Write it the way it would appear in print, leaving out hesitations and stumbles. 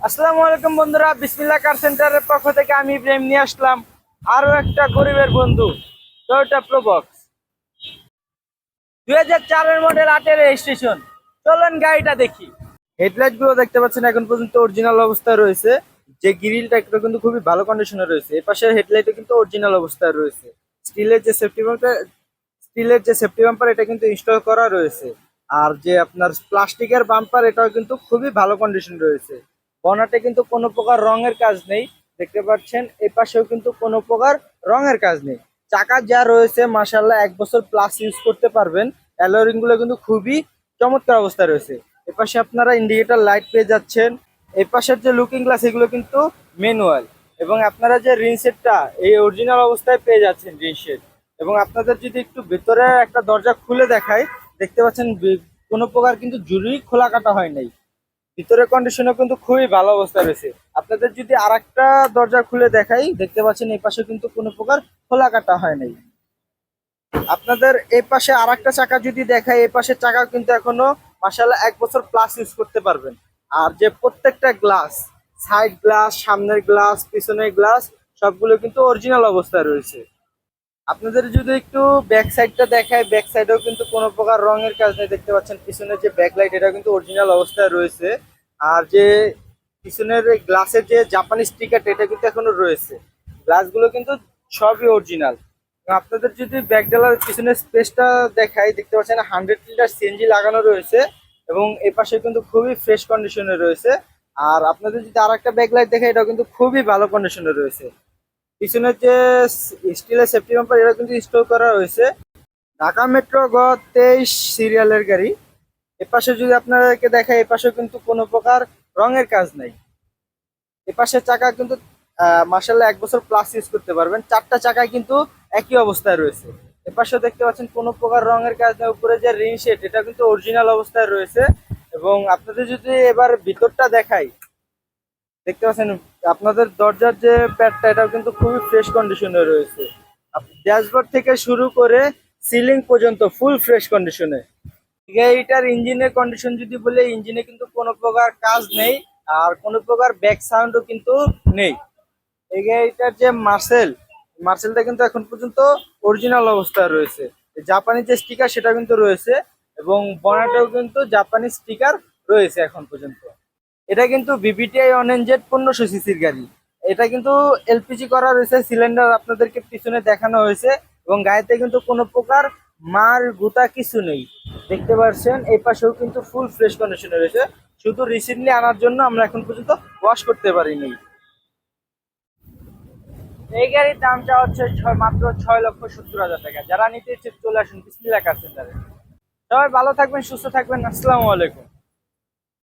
আসসালামু আলাইকুম বন্ধুরা, বিসমিল্লাহ কার সেন্টারের পক্ষ থেকে আমি ইব্রাহিম নিয়ে আসলাম আরো একটা গরিবের বন্ধু টয়োটা প্রোবক্স 2004-এর মডেল, 8-এর রেজিস্ট্রেশন। চলুন গাড়িটা দেখি। হেডলাইট গুলো দেখতে পাচ্ছেন এখন পর্যন্ত অরিজিনাল অবস্থায় রয়েছে। যে গ্রিলটা এটা কিন্তু খুবই ভালো কন্ডিশনে রয়েছে। এই পাশের হেডলাইটও কিন্তু অরিজিনাল অবস্থায় রয়েছে। স্টিলের যে সেফটি বাম্পার এটা কিন্তু ইনস্টল করা রয়েছে। আর যে আপনার প্লাস্টিকের বাম্পার এটাও কিন্তু খুবই ভালো কন্ডিশন রয়েছে। বনেটে কিন্তু কোনো প্রকার রঙের কাজ নেই, দেখতে পাচ্ছেন। এই পাশেও কিন্তু কোনো প্রকার রঙের কাজ নেই। চাকা যা রয়েছে মাশাআল্লাহ 1 বছর প্লাস ইউজ করতে পারবেন। অ্যালোরিং গুলো কিন্তু খুবই চমৎকার অবস্থায় রয়েছে। এপাশে আপনারা ইন্ডিকেটর লাইট পেয়ে যাচ্ছেন। এই পাশের যে লুকিং গ্লাস এগুলো কিন্তু ম্যানুয়াল, এবং আপনারা যে রিং সেটটা এই অরিজিনাল অবস্থায় পেয়ে যাচ্ছেন রিং সেট। এবং আপনাদের যদি একটু ভিতরে একটা দরজা খুলে দেখায়, দেখতে পাচ্ছেন কোনো প্রকার কিন্তু জুড়ি খোলা কাটা হয় নাই। ভিতরের কন্ডিশনও কিন্তু খুবই ভালো অবস্থায় রয়েছে। আপনাদের যদি আরেকটা দরজা খুলে দেখাই, দেখতে পাচ্ছেন এই পাশে কিন্তু কোনো প্রকার খোলা কাটা হয় নাই। আপনাদের এই পাশে আরেকটা চাকা যদি দেখাই, এই পাশের চাকা কিন্তু এখনো মাশাআল্লাহ 1 বছর প্লাস ইউজ করতে পারবেন। আর যে প্রত্যেকটা গ্লাস, সাইড গ্লাস, সামনের গ্লাস, পিছনের গ্লাস সবগুলো কিন্তু অরিজিনাল অবস্থায় রয়েছে। আপনাদের যদি একটু ব্যাক সাইডটা দেখায়, ব্যাক সাইডেও কিন্তু কোনো প্রকার রঙের কাজ নেই। দেখতে পাচ্ছেন পিছনের যে ব্যাকলাইট এটা কিন্তু অরিজিনাল অবস্থায় রয়েছে। আর যে পিছনের গ্লাসের যে জাপানি স্টিকারটা এটা কিন্তু এখনো রয়েছে। গ্লাসগুলো কিন্তু সবই অরিজিনাল। আপনাদের যদি ব্যাক ডালার পিছনের স্পেসটা দেখাই, দেখতে পাচ্ছেন 100 লিটার সিএনজি লাগানো রয়েছে, এবং এই পাশে কিন্তু খুবই ফ্রেশ কন্ডিশনে রয়েছে। আর আপনাদের যদি আর একটা ব্যাকলাইট দেখে, এটা কিন্তু খুবই ভালো কন্ডিশনে রয়েছে। পিছনের যে স্টিলের সেফটি বাম্পার এটা কিন্তু ইনস্টল করা রয়েছে। ঢাকা মেট্রো গ 23 সিরিয়ালের গাড়ি। এপাশে যদি আপনাদেরকে দেখায়, এপাশে কিন্তু কোনো প্রকার রঙের কাজ নাই। এপাশের চাকা কিন্তু মার্শাল্লাহ 1 বছর প্লাস ইউজ করতে পারবেন। 4টা চাকায় কিন্তু একই অবস্থায় রয়েছে। এপাশেও দেখতে পাচ্ছেন কোনো প্রকার রঙের কাজ নেই। উপরে যে রিং সেট এটা কিন্তু অরিজিনাল অবস্থায় রয়েছে। এবং আপনাদের যদি এবার ভিতরটা দেখাই, দেখতে পাচ্ছেন আপনাদের দরজার যে প্যাডটা এটাও কিন্তু খুবই ফ্রেশ কন্ডিশনে রয়েছে। ড্যাশবোর্ড থেকে শুরু করে সিলিং পর্যন্ত ফুল ফ্রেশ কন্ডিশনে। এইটার ইঞ্জিনের কন্ডিশন যদি বলে, ইঞ্জিনে কিন্তু কোনো প্রকার কাজ নেই, আর কোনো প্রকার ব্যাক সাউন্ডও কিন্তু নেই। এই গাড়িটার যে মার্সেলটা কিন্তু এখন পর্যন্ত অরিজিনাল অবস্থায় রয়েছে। জাপানি যে স্টিকার সেটা কিন্তু রয়েছে, এবং বনেটেও কিন্তু জাপানি স্টিকার রয়েছে এখন পর্যন্ত। এটা কিন্তু বিবিটিআই 1NZ 1500 সিসির গাড়ি। এটা কিন্তু এলপিজি করা রয়েছে, সিলিন্ডার আপনাদেরকে পিছনে দেখানো হয়েছে, এবং গাড়িতে কিন্তু কোনো প্রকার মার গুতা কিছু নেই। দেখতে পাচ্ছেন এই পাশেও কিন্তু ফুল ফ্রেশ কন্ডিশনে রয়েছে। শুধু রিসেন্টলি আনার জন্য আমরা এখন পর্যন্ত ওয়াশ করতে পারিনি। এই গাড়ির দামটা হচ্ছে মাত্র 6,70,000 টাকা। যারা নিতে ইচ্ছে চলে আসুন বিসমিল্লাহ কার সেন্টারে। সবাই ভালো থাকবেন, সুস্থ থাকবেন। আসসালামু আলাইকুম।